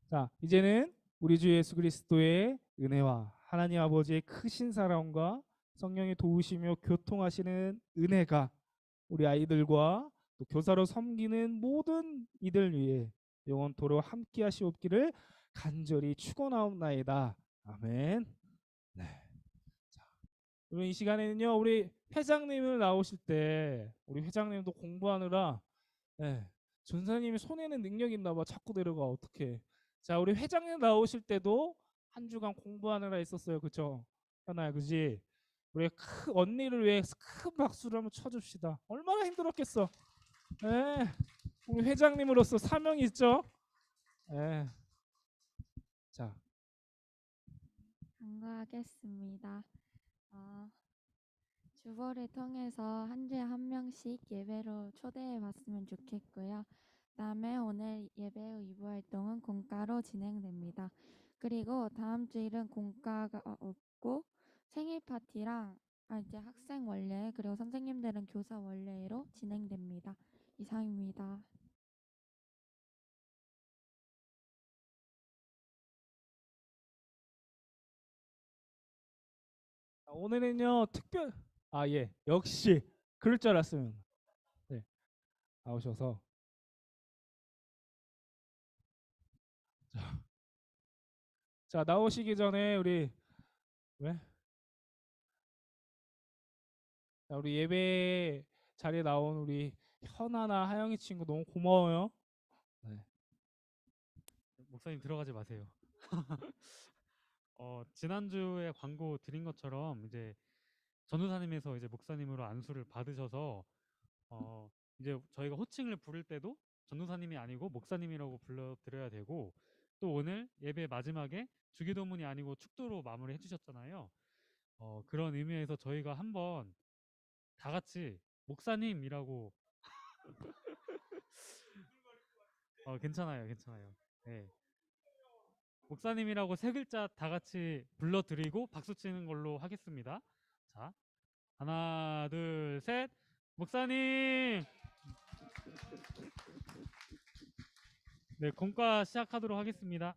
자, 이제는 우리 주 예수 그리스도의 은혜와 하나님 아버지의 크신 사랑과 성령의 도우시며 교통하시는 은혜가 우리 아이들과 또 교사로 섬기는 모든 이들 위해 영원토록 함께 하시옵기를 간절히 축원하옵나이다. 아멘. 네. 자, 그럼 이 시간에는요 우리 회장님을 나오실 때 우리 회장님도 공부하느라 전사님이 손에는 능력 있나 봐. 자꾸 내려가 어떻게. 자, 우리 회장님 나오실 때도 한 주간 공부하느라 있었어요. 그쵸? 현아야, 그지? 우리 언니를 위해 큰 박수를 한번 쳐줍시다. 얼마나 힘들었겠어. 우리 회장님으로서 사명이 있죠? 자, 간구하겠습니다. 주보를 통해서 한 주에 한 명씩 예배로 초대해 봤으면 좋겠고요. 그다음에 오늘 예배 후 2부 활동은 공가로 진행됩니다. 그리고 다음 주일은 공가가 없고 생일 파티랑 이제 학생 원래 그리고 선생님들은 교사 원래로 진행됩니다. 이상입니다. 오늘은요 역시 그럴 줄 알았으면 나오셔서 자 나오시기 전에 우리 자, 우리 예배 자리에 나온 우리 현아나 하영이 친구 너무 고마워요. 목사님 들어가지 마세요. 지난주에 광고 드린 것처럼 이제 전도사님에서 이제 목사님으로 안수를 받으셔서 이제 저희가 호칭을 부를 때도 전도사님이 아니고 목사님이라고 불러드려야 되고 또 오늘 예배 마지막에 주기도문이 아니고 축도로 마무리해 주셨잖아요. 그런 의미에서 저희가 한번 다 같이 목사님이라고 괜찮아요. 네. 목사님이라고 3글자 다 같이 불러드리고 박수 치는 걸로 하겠습니다. 자, 하나, 둘, 셋. 목사님! 네, 공과 시작하도록 하겠습니다.